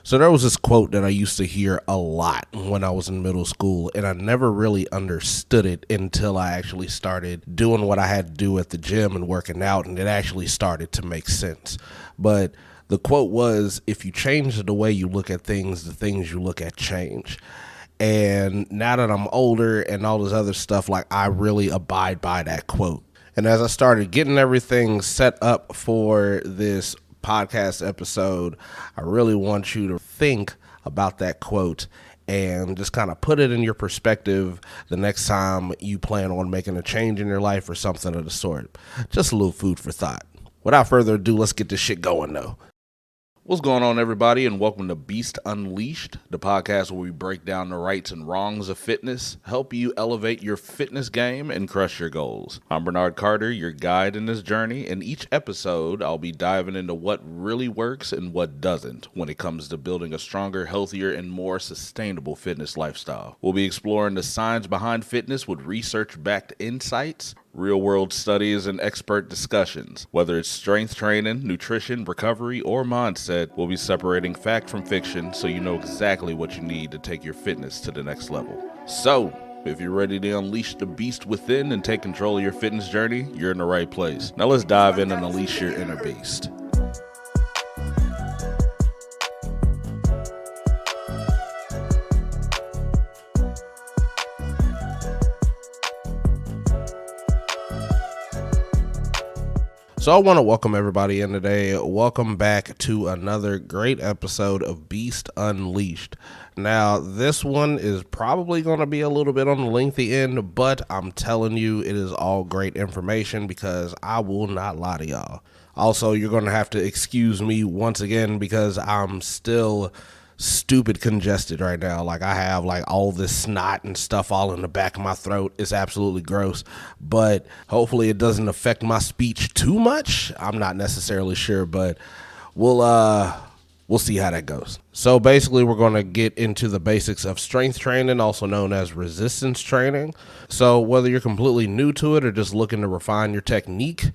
So there was this quote that I used to hear a lot when I was in middle school, and I never really understood it until I actually started doing what I had to do at the gym and working out, and it actually started to make sense. But the quote was, if you change the way you look at things, the things you look at change. And now that I'm older and all this other stuff, like, I really abide by that quote. And as I started getting everything set up for this podcast episode, I really want you to think about that quote and just kind of put it in your perspective the next time you plan on making a change in your life or something of the sort. Just a little food for thought. Without further ado, let's get this shit going though. What's going on, everybody, and welcome to Beast Unleashed, the podcast where we break down the rights and wrongs of fitness, help you elevate your fitness game, and crush your goals. I'm Bernard Carter, your guide in this journey. In each episode, I'll be diving into what really works and what doesn't when it comes to building a stronger, healthier, and more sustainable fitness lifestyle. We'll be exploring the science behind fitness with research-backed insights, real-world studies, and expert discussions. Whether it's strength training, nutrition, recovery, or mindset, we'll be separating fact from fiction so you know exactly what you need to take your fitness to the next level. So, if you're ready to unleash the beast within and take control of your fitness journey, you're in the right place. Now let's dive in and unleash your inner beast. So I want to welcome everybody in today. Welcome back to another great episode of Beast Unleashed. Now, this one is probably going to be a little bit on the lengthy end, but I'm telling you, it is all great information because I will not lie to y'all. Also, you're going to have to excuse me once again because I'm still stupid congested right now. Like, I have like all this snot and stuff all in the back of my throat. It's absolutely gross, but hopefully it doesn't affect my speech too much. I'm not necessarily sure, but we'll see how that goes. So basically, we're going to get into the basics of strength training, also known as resistance training. So whether you're completely new to it or just looking to refine your technique,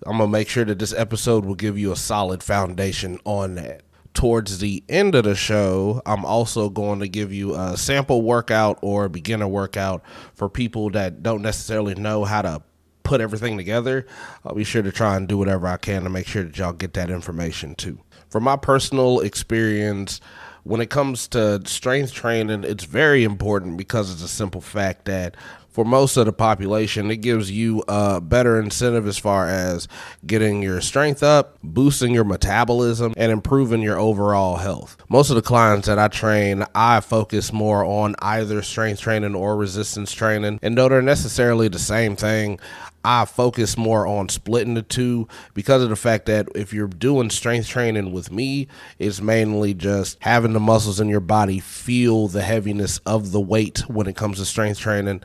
I'm going to make sure that this episode will give you a solid foundation on that. Towards the end of the show, I'm also going to give you a sample workout or beginner workout for people that don't necessarily know how to put everything together. I'll be sure to try and do whatever I can to make sure that y'all get that information too. From my personal experience, when it comes to strength training, it's very important because it's a simple fact that for most of the population, it gives you a better incentive as far as getting your strength up, boosting your metabolism, and improving your overall health. Most of the clients that I train, I focus more on either strength training or resistance training. And though they're necessarily the same thing, I focus more on splitting the two because of the fact that if you're doing strength training with me, it's mainly just having the muscles in your body feel the heaviness of the weight when it comes to strength training.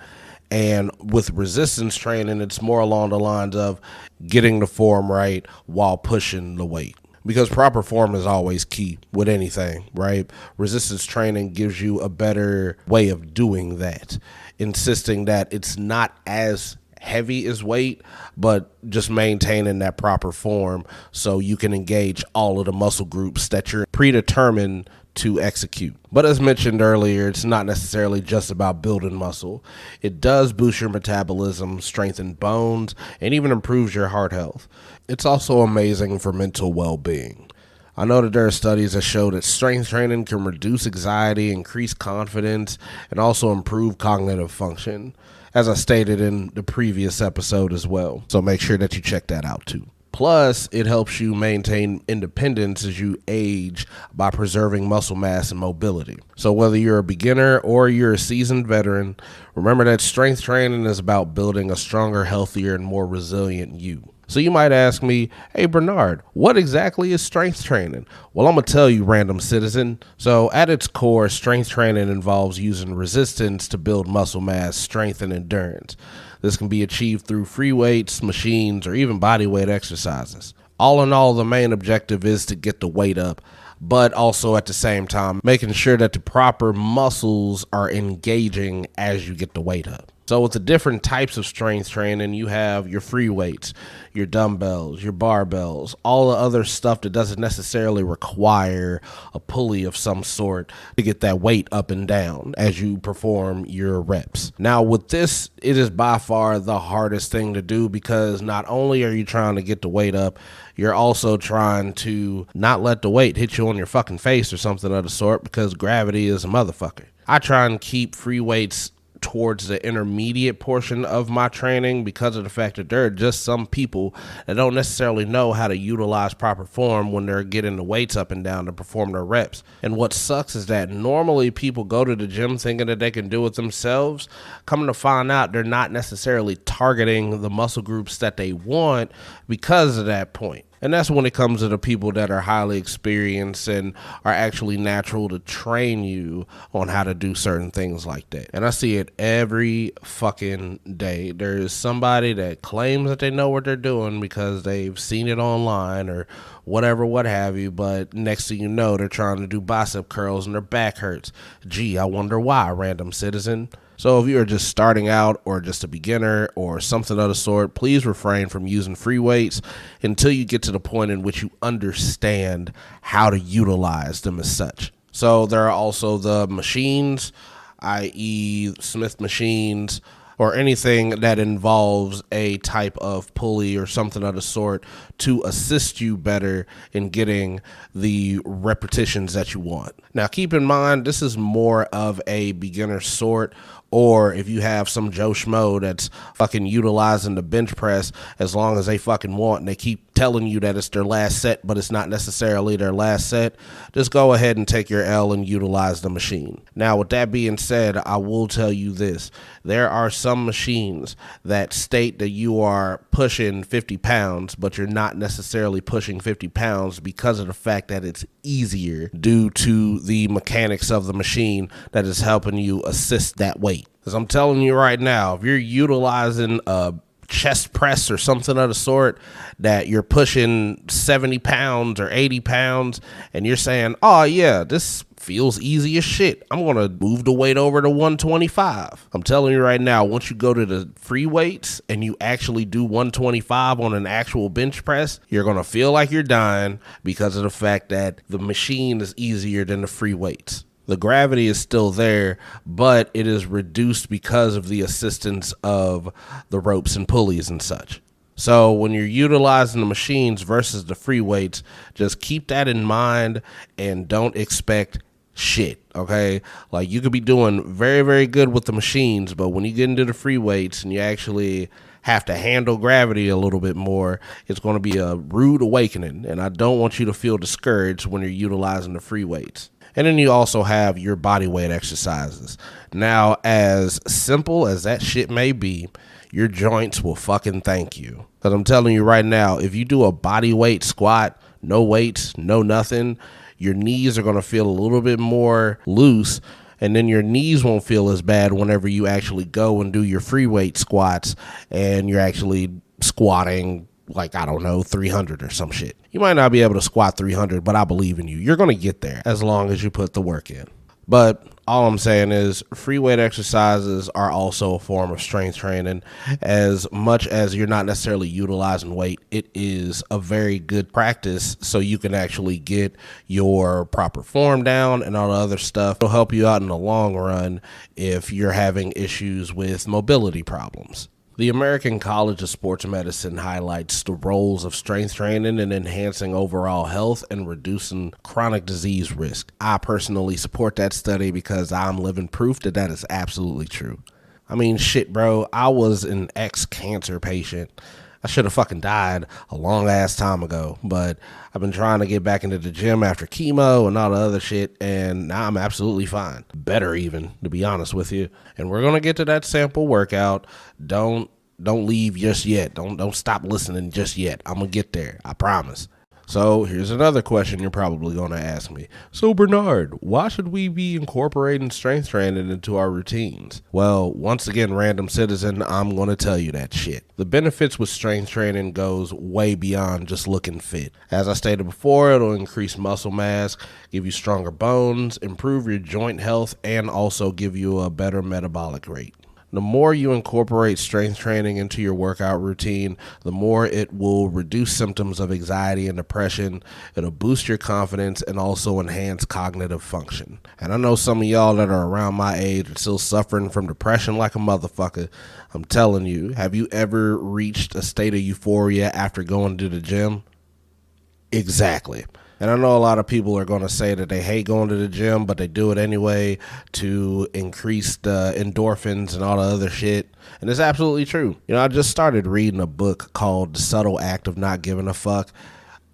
And with resistance training, it's more along the lines of getting the form right while pushing the weight. Because proper form is always key with anything, right? Resistance training gives you a better way of doing that, insisting that it's not as heavy as weight, but just maintaining that proper form so you can engage all of the muscle groups that you're predetermined to execute. But as mentioned earlier, it's not necessarily just about building muscle. It does boost your metabolism, strengthen bones, and even improves your heart health. It's also amazing for mental well-being. I know that there are studies that show that strength training can reduce anxiety, increase confidence, and also improve cognitive function, as I stated in the previous episode as well. So make sure that you check that out too. Plus, it helps you maintain independence as you age by preserving muscle mass and mobility. So whether you're a beginner or you're a seasoned veteran, remember that strength training is about building a stronger, healthier, and more resilient you. So you might ask me, hey Bernard, what exactly is strength training? Well, I'm going to tell you, random citizen. So at its core, strength training involves using resistance to build muscle mass, strength, and endurance. This can be achieved through free weights, machines, or even body weight exercises. All in all, the main objective is to get the weight up, but also at the same time, making sure that the proper muscles are engaging as you get the weight up. So with the different types of strength training, you have your free weights, your dumbbells, your barbells, all the other stuff that doesn't necessarily require a pulley of some sort to get that weight up and down as you perform your reps. Now with this, it is by far the hardest thing to do because not only are you trying to get the weight up, you're also trying to not let the weight hit you on your fucking face or something of the sort because gravity is a motherfucker. I try and keep free weights towards the intermediate portion of my training because of the fact that there are just some people that don't necessarily know how to utilize proper form when they're getting the weights up and down to perform their reps. And what sucks is that normally people go to the gym thinking that they can do it themselves. Coming to find out, they're not necessarily targeting the muscle groups that they want because of that point. And that's when it comes to the people that are highly experienced and are actually natural to train you on how to do certain things like that. And I see it every fucking day. There's somebody that claims that they know what they're doing because they've seen it online or whatever, what have you. But next thing you know, they're trying to do bicep curls and their back hurts. Gee, I wonder why, random citizen. So if you are just starting out or just a beginner or something of the sort, please refrain from using free weights until you get to the point in which you understand how to utilize them as such. So there are also the machines, i.e. Smith machines, or anything that involves a type of pulley or something of the sort to assist you better in getting the repetitions that you want. Now, keep in mind, this is more of a beginner sort, or if you have some Joe Schmo that's fucking utilizing the bench press as long as they fucking want and they keep telling you that it's their last set, but it's not necessarily their last set, just go ahead and take your L and utilize the machine. Now, with that being said, I will tell you this. There are some machines that state that you are pushing 50 pounds, but you're not necessarily pushing 50 pounds because of the fact that it's easier due to the mechanics of the machine that is helping you assist that weight. Because I'm telling you right now, if you're utilizing a chest press or something of the sort that you're pushing 70 pounds or 80 pounds and you're saying, oh yeah, this feels easy as shit, I'm going to move the weight over to 125. I'm telling you right now, once you go to the free weights and you actually do 125 on an actual bench press, you're going to feel like you're dying because of the fact that the machine is easier than the free weights. The gravity is still there, but it is reduced because of the assistance of the ropes and pulleys and such. So when you're utilizing the machines versus the free weights, just keep that in mind and don't expect shit, okay? Like, you could be doing very, very good with the machines, but when you get into the free weights and you actually have to handle gravity a little bit more, it's going to be a rude awakening, and I don't want you to feel discouraged when you're utilizing the free weights. And then you also have your body weight exercises. Now, as simple as that shit may be, your joints will fucking thank you. Because I'm telling you right now, if you do a body weight squat, no weights, no nothing, your knees are going to feel a little bit more loose, and then your knees won't feel as bad whenever you actually go and do your free weight squats and you're actually squatting like, I don't know, 300 or some shit. You might not be able to squat 300, but I believe in you. You're going to get there as long as you put the work in. But all I'm saying is free weight exercises are also a form of strength training. As much as you're not necessarily utilizing weight, it is a very good practice so you can actually get your proper form down and all the other stuff. It'll help you out in the long run if you're having issues with mobility problems. The American College of Sports Medicine highlights the roles of strength training in enhancing overall health and reducing chronic disease risk. I personally support that study because I'm living proof that that is absolutely true. I mean, shit, bro, I was an ex-cancer patient. I should have fucking died a long ass time ago, but I've been trying to get back into the gym after chemo and all the other shit, and now I'm absolutely fine. Better even, to be honest with you. And we're going to get to that sample workout. Don't leave just yet. Don't stop listening just yet. I'm going to get there. I promise. So here's another question you're probably going to ask me. So Bernard, why should we be incorporating strength training into our routines? Well, once again, random citizen, I'm going to tell you that shit. The benefits with strength training goes way beyond just looking fit. As I stated before, it'll increase muscle mass, give you stronger bones, improve your joint health, and also give you a better metabolic rate. The more you incorporate strength training into your workout routine, the more it will reduce symptoms of anxiety and depression. It'll boost your confidence and also enhance cognitive function. And I know some of y'all that are around my age are still suffering from depression like a motherfucker. I'm telling you, have you ever reached a state of euphoria after going to the gym? Exactly. And I know a lot of people are going to say that they hate going to the gym, but they do it anyway to increase the endorphins and all the other shit. And it's absolutely true. You know, I just started reading a book called The Subtle Act of Not Giving a Fuck.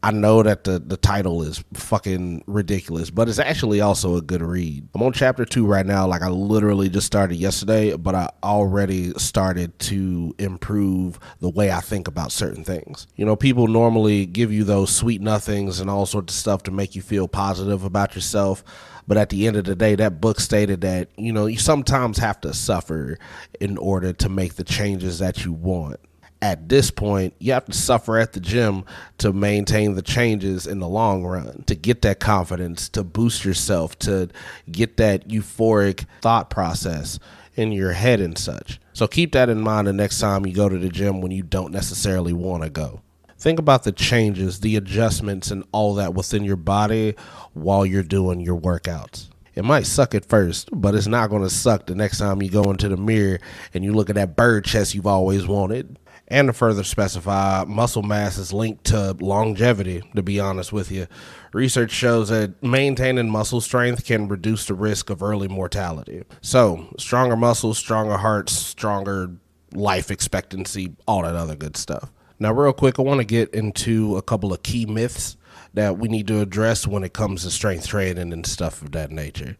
I know that the title is fucking ridiculous, but it's actually also a good read. I'm on chapter 2 right now. Like, I literally just started yesterday, but I already started to improve the way I think about certain things. You know, people normally give you those sweet nothings and all sorts of stuff to make you feel positive about yourself. But at the end of the day, that book stated that, you know, you sometimes have to suffer in order to make the changes that you want. At this point, you have to suffer at the gym to maintain the changes in the long run, to get that confidence, to boost yourself, to get that euphoric thought process in your head and such. So keep that in mind the next time you go to the gym when you don't necessarily want to go. Think about the changes, the adjustments, and all that within your body while you're doing your workouts. It might suck at first, but it's not going to suck the next time you go into the mirror and you look at that bird chest you've always wanted. And to further specify, muscle mass is linked to longevity, to be honest with you. Research shows that maintaining muscle strength can reduce the risk of early mortality. So, stronger muscles, stronger hearts, stronger life expectancy, all that other good stuff. Now, real quick, I want to get into a couple of key myths that we need to address when it comes to strength training and stuff of that nature.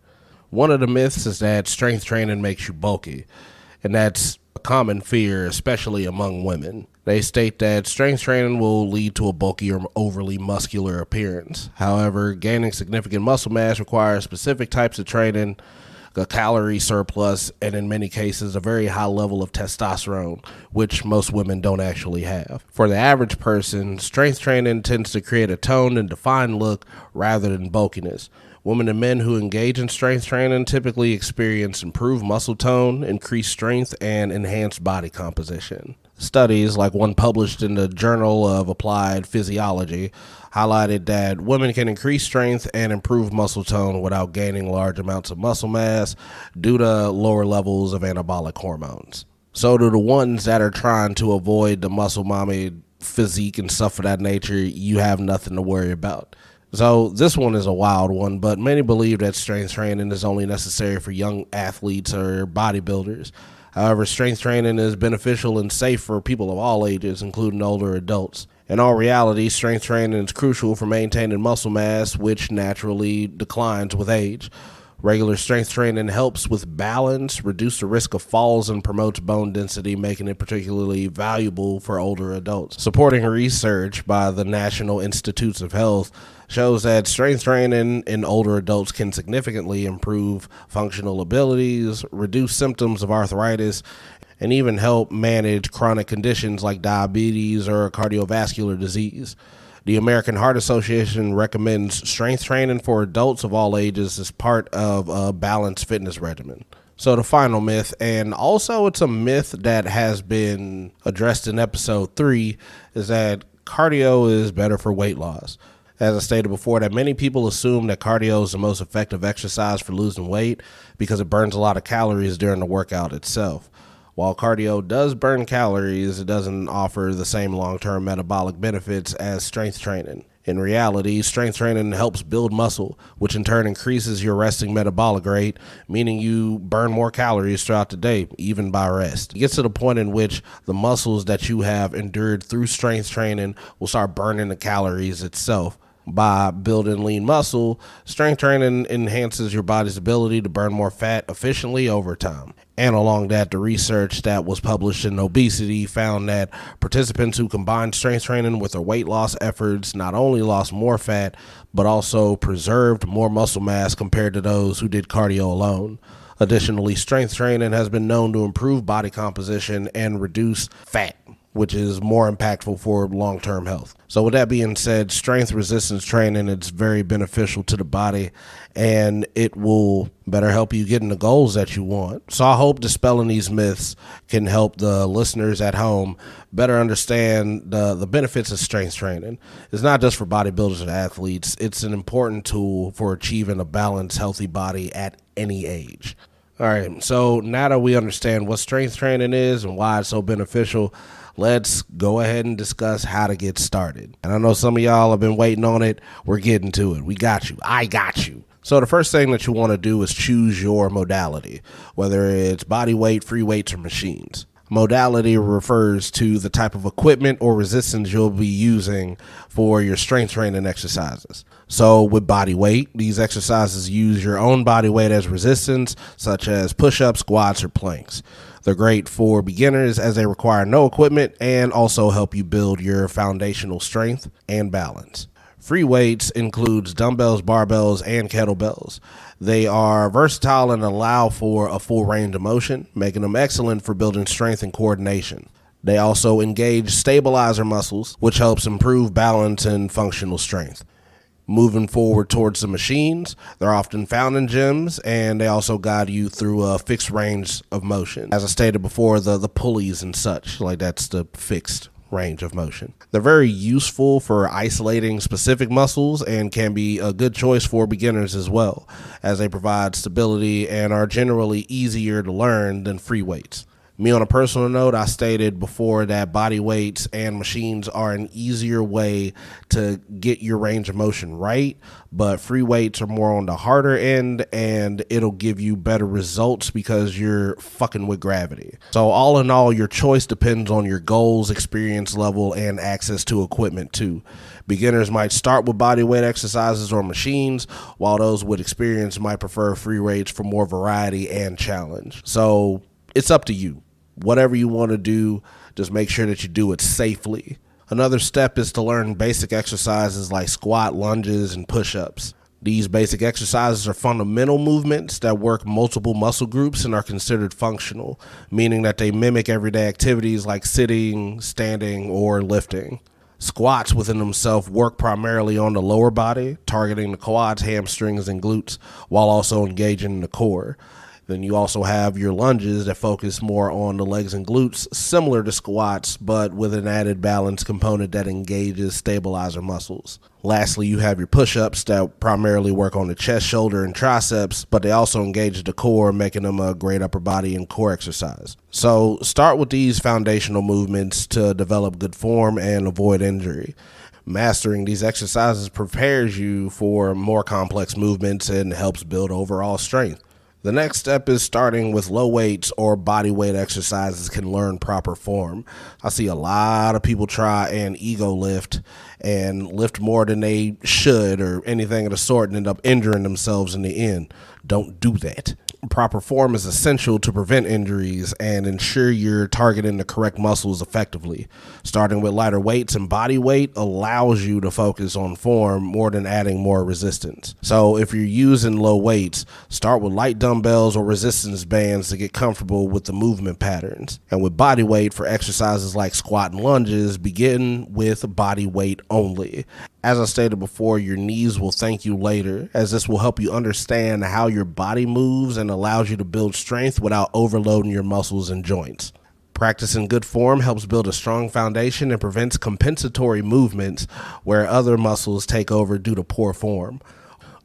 One of the myths is that strength training makes you bulky, and that's a common fear, especially among women. They state that strength training will lead to a bulky or overly muscular appearance. However, gaining significant muscle mass requires specific types of training, a calorie surplus, and in many cases, a very high level of testosterone, which most women don't actually have. For the average person, strength training tends to create a toned and defined look rather than bulkiness. Women and men who engage in strength training typically experience improved muscle tone, increased strength, and enhanced body composition. Studies, like one published in the Journal of Applied Physiology, highlighted that women can increase strength and improve muscle tone without gaining large amounts of muscle mass due to lower levels of anabolic hormones. So to the ones that are trying to avoid the muscle mommy physique and stuff of that nature, you have nothing to worry about. So this one is a wild one, but many believe that strength training is only necessary for young athletes or bodybuilders. However, strength training is beneficial and safe for people of all ages, including older adults. In all reality, strength training is crucial for maintaining muscle mass, which naturally declines with age. Regular strength training helps with balance, reduce the risk of falls, and promotes bone density, making it particularly valuable for older adults. Supporting research by the National Institutes of Health shows that strength training in older adults can significantly improve functional abilities, reduce symptoms of arthritis, and even help manage chronic conditions like diabetes or cardiovascular disease. The American Heart Association recommends strength training for adults of all ages as part of a balanced fitness regimen. So the final myth, and also it's a myth that has been addressed in episode 3, is that cardio is better for weight loss. As I stated before, that many people assume that cardio is the most effective exercise for losing weight because it burns a lot of calories during the workout itself. While cardio does burn calories, it doesn't offer the same long-term metabolic benefits as strength training. In reality, strength training helps build muscle, which in turn increases your resting metabolic rate, meaning you burn more calories throughout the day, even by rest. It gets to the point in which the muscles that you have endured through strength training will start burning the calories itself. By building lean muscle, strength training enhances your body's ability to burn more fat efficiently over time. And along that, the research that was published in Obesity found that participants who combined strength training with their weight loss efforts not only lost more fat, but also preserved more muscle mass compared to those who did cardio alone. Additionally, strength training has been known to improve body composition and reduce fat. which is more impactful for long-term health. So with that being said, strength resistance training is very beneficial to the body, and it will better help you get in the goals that you want. So I hope dispelling these myths can help the listeners at home better understand the benefits of strength training. It's not just for bodybuilders and athletes. It's an important tool for achieving a balanced, healthy body at any age. All right, so now that we understand what strength training is and why it's so beneficial, let's go ahead and discuss how to get started. And I know some of y'all have been waiting on it. We're getting to it. We got you. I got you. So the first thing that you want to do is choose your modality, whether it's body weight, free weights, or machines. Modality refers to the type of equipment or resistance you'll be using for your strength training exercises. So with body weight, these exercises use your own body weight as resistance, such as push-ups, squats, or planks. They're great for beginners as they require no equipment and also help you build your foundational strength and balance. Free weights includes dumbbells, barbells, and kettlebells. They are versatile and allow for a full range of motion, making them excellent for building strength and coordination. They also engage stabilizer muscles, which helps improve balance and functional strength. Moving forward towards the machines, they're often found in gyms, and they also guide you through a fixed range of motion. As I stated before, the pulleys and such, like that's the fixed range of motion. They're very useful for isolating specific muscles and can be a good choice for beginners as well, as they provide stability and are generally easier to learn than free weights. Me, on a personal note, I stated before that body weights and machines are an easier way to get your range of motion right, but free weights are more on the harder end, and it'll give you better results because you're fucking with gravity. So all in all, your choice depends on your goals, experience level, and access to equipment too. Beginners might start with body weight exercises or machines, while those with experience might prefer free weights for more variety and challenge. So it's up to you. Whatever you want to do, just make sure that you do it safely. Another step is to learn basic exercises like squat, lunges, and push-ups. These basic exercises are fundamental movements that work multiple muscle groups and are considered functional, meaning that they mimic everyday activities like sitting, standing, or lifting. Squats within themselves work primarily on the lower body, targeting the quads, hamstrings, and glutes, while also engaging the core. Then you also have your lunges that focus more on the legs and glutes, similar to squats, but with an added balance component that engages stabilizer muscles. Lastly, you have your push-ups that primarily work on the chest, shoulder, and triceps, but they also engage the core, making them a great upper body and core exercise. So start with these foundational movements to develop good form and avoid injury. Mastering these exercises prepares you for more complex movements and helps build overall strength. The next step is starting with low weights or body weight exercises can learn proper form. I see a lot of people try and ego lift and lift more than they should or anything of the sort and end up injuring themselves in the end. Don't do that. Proper form is essential to prevent injuries and ensure you're targeting the correct muscles effectively. Starting with lighter weights and body weight allows you to focus on form more than adding more resistance. So if you're using low weights, start with light dumbbells or resistance bands to get comfortable with the movement patterns. And with body weight for exercises like squat and lunges, begin with body weight only. As I stated before, your knees will thank you later, as this will help you understand how your body moves and allows you to build strength without overloading your muscles and joints. Practicing good form helps build a strong foundation and prevents compensatory movements where other muscles take over due to poor form.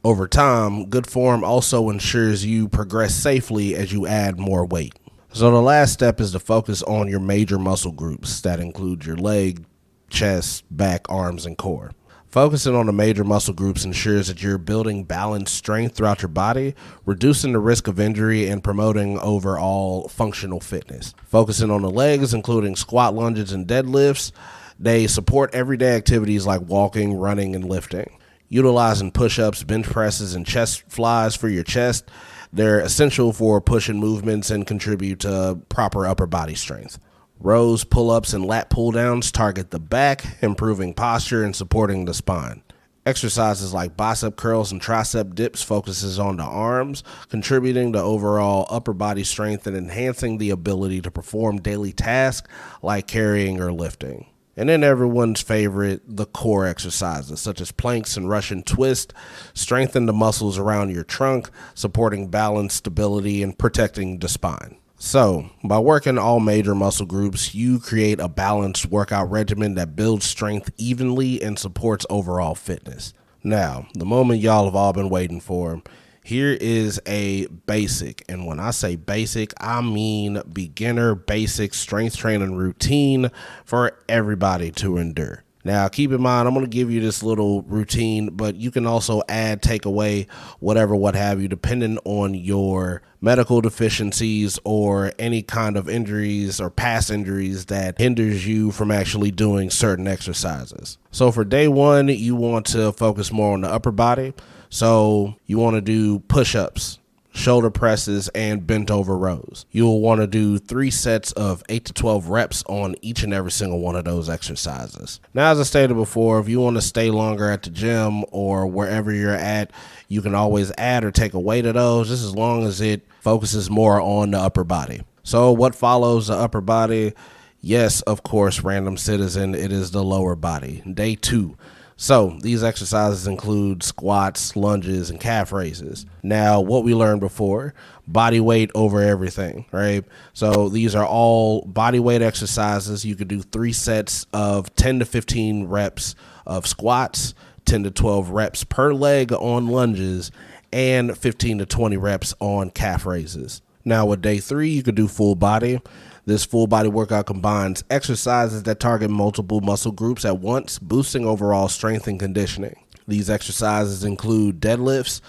Over time, good form also ensures you progress safely as you add more weight. So the last step is to focus on your major muscle groups that include your leg, chest, back, arms, and core. Focusing on the major muscle groups ensures that you're building balanced strength throughout your body, reducing the risk of injury, and promoting overall functional fitness. Focusing on the legs, including squat, lunges, and deadlifts, they support everyday activities like walking, running, and lifting. Utilizing push-ups, bench presses, and chest flies for your chest, they're essential for pushing movements and contribute to proper upper body strength. Rows, pull-ups, and lat pull-downs target the back, improving posture and supporting the spine. Exercises like bicep curls and tricep dips focuses on the arms, contributing to overall upper body strength and enhancing the ability to perform daily tasks like carrying or lifting. And then everyone's favorite, the core exercises, such as planks and Russian twist, strengthen the muscles around your trunk, supporting balance, stability, and protecting the spine. So, by working all major muscle groups, you create a balanced workout regimen that builds strength evenly and supports overall fitness. Now, the moment y'all have all been waiting for. Here is a basic, and when I say basic, I mean beginner basic strength training routine for everybody to endure. Now, keep in mind, I'm going to give you this little routine, but you can also add, take away, whatever, what have you, depending on your medical deficiencies or any kind of injuries or past injuries that hinders you from actually doing certain exercises. So for day one, you want to focus more on the upper body. So you want to do push-ups, shoulder presses, and bent over rows. You'll want to do 3 sets of 8 to 12 reps on each and every single one of those exercises. Now, as I stated before, if you want to stay longer at the gym or wherever you're at, you can always add or take away to those, just as long as it focuses more on the upper body. So what follows the upper body? Yes, of course, random citizen, it is the lower body. Day 2. So these exercises include squats, lunges, and calf raises. Now, what we learned before, body weight over everything, right? So these are all body weight exercises. You could do 3 sets of 10 to 15 reps of squats, 10 to 12 reps per leg on lunges, and 15 to 20 reps on calf raises. Now, with day 3, you could do full body. This full body workout combines exercises that target multiple muscle groups at once, boosting overall strength and conditioning. These exercises include deadlifts,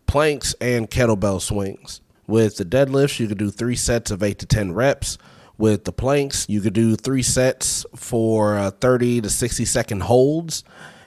planks, and kettlebell swings. With the deadlifts, you could do 3 sets of 8 to 10 reps. With the planks, you could do 3 sets for 30 to 60 second holds.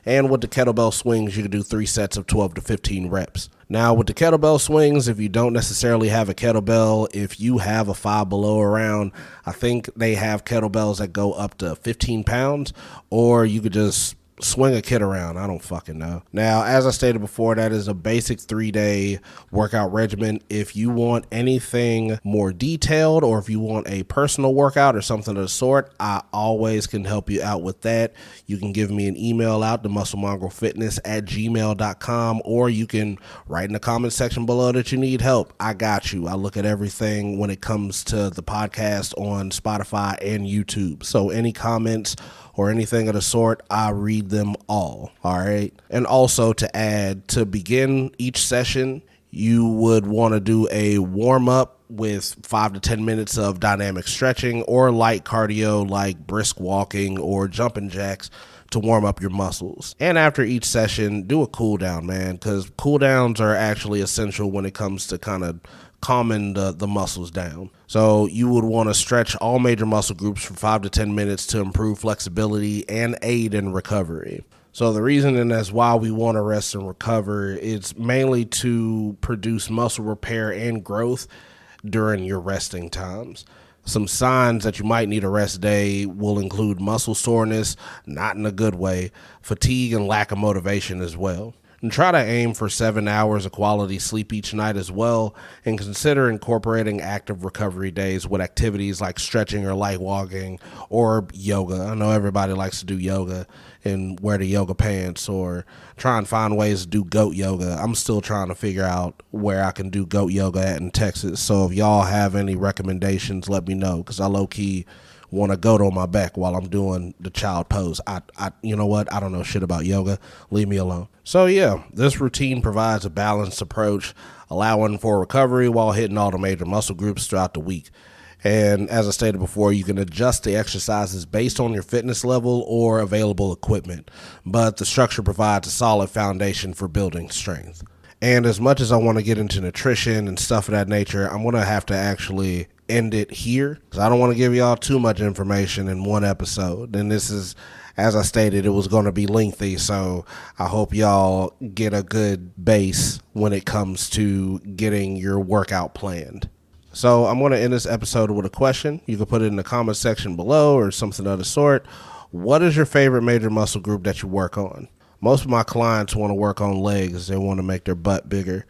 And with the kettlebell swings, you could do 3 sets of 12 to 15 reps. Now, with the kettlebell swings, if you don't necessarily have a kettlebell, if you have a Five Below around, I think they have kettlebells that go up to 15 pounds, or you could just swing a kid around. I don't fucking know. Now, as I stated before, that is a basic 3-day workout regimen. If you want anything more detailed, or if you want a personal workout or something of the sort, I always can help you out with that. You can give me an email out to musclemongrelfitness@gmail.com, or you can write in the comment section below that you need help. I got you. I look at everything when it comes to the podcast on Spotify and YouTube. So any comments or anything of the sort, I read them all right? And also, to add, to begin each session, you would want to do a warm-up with 5 to 10 minutes of dynamic stretching or light cardio like brisk walking or jumping jacks to warm up your muscles. And after each session, do a cool down, man, because cool downs are actually essential when it comes to kind of calming the muscles down. So you would want to stretch all major muscle groups for 5 to 10 minutes to improve flexibility and aid in recovery. So the reason, and that's why we want to rest and recover, is mainly to produce muscle repair and growth during your resting times. Some signs that you might need a rest day will include muscle soreness, not in a good way, fatigue, and lack of motivation as well. And try to aim for 7 hours of quality sleep each night as well, and consider incorporating active recovery days with activities like stretching or light walking or yoga. I know everybody likes to do yoga and wear the yoga pants, or try and find ways to do goat yoga. I'm still trying to figure out where I can do goat yoga at in Texas. So if y'all have any recommendations, let me know, because I low-key want to goat on my back while I'm doing the child pose. You know what? I don't know shit about yoga. Leave me alone. So yeah, this routine provides a balanced approach, allowing for recovery while hitting all the major muscle groups throughout the week. And as I stated before, you can adjust the exercises based on your fitness level or available equipment, but the structure provides a solid foundation for building strength. And as much as I want to get into nutrition and stuff of that nature, I'm going to have to actually end it here, because I don't want to give y'all too much information in one episode. And this is, as I stated, it was going to be lengthy, so I hope y'all get a good base when it comes to getting your workout planned. So I'm going to end this episode with a question. You can put it in the comment section below or something of the sort. What is your favorite major muscle group that you work on? Most of my clients want to work on legs. They want to make their butt bigger.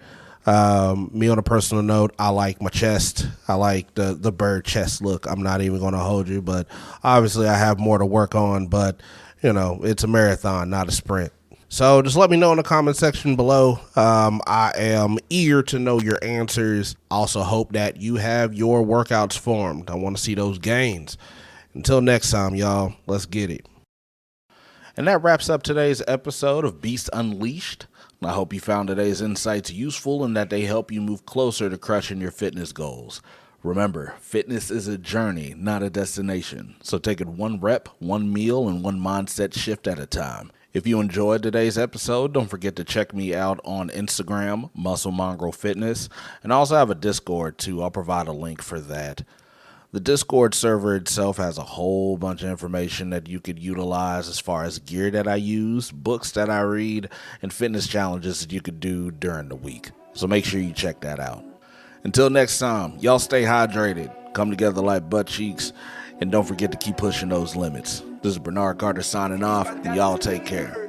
Me on a personal note, I like my chest. I like the bird chest look. I'm not even going to hold you, but obviously I have more to work on, but it's a marathon, not a sprint. So just let me know in the comment section below. I am eager to know your answers. Also hope that you have your workouts formed. I want to see those gains. Until next time, y'all, let's get it. And that wraps up today's episode of Beast Unleashed. I hope you found today's insights useful and that they help you move closer to crushing your fitness goals. Remember, fitness is a journey, not a destination. So take it one rep, one meal, and one mindset shift at a time. If you enjoyed today's episode, don't forget to check me out on Instagram, Muscle Mongrel Fitness, and I also have a Discord too. I'll provide a link for that. The Discord server itself has a whole bunch of information that you could utilize as far as gear that I use, books that I read, and fitness challenges that you could do during the week. So make sure you check that out. Until next time, y'all stay hydrated, come together like butt cheeks, and don't forget to keep pushing those limits. This is Bernard Carter signing off, and y'all take care.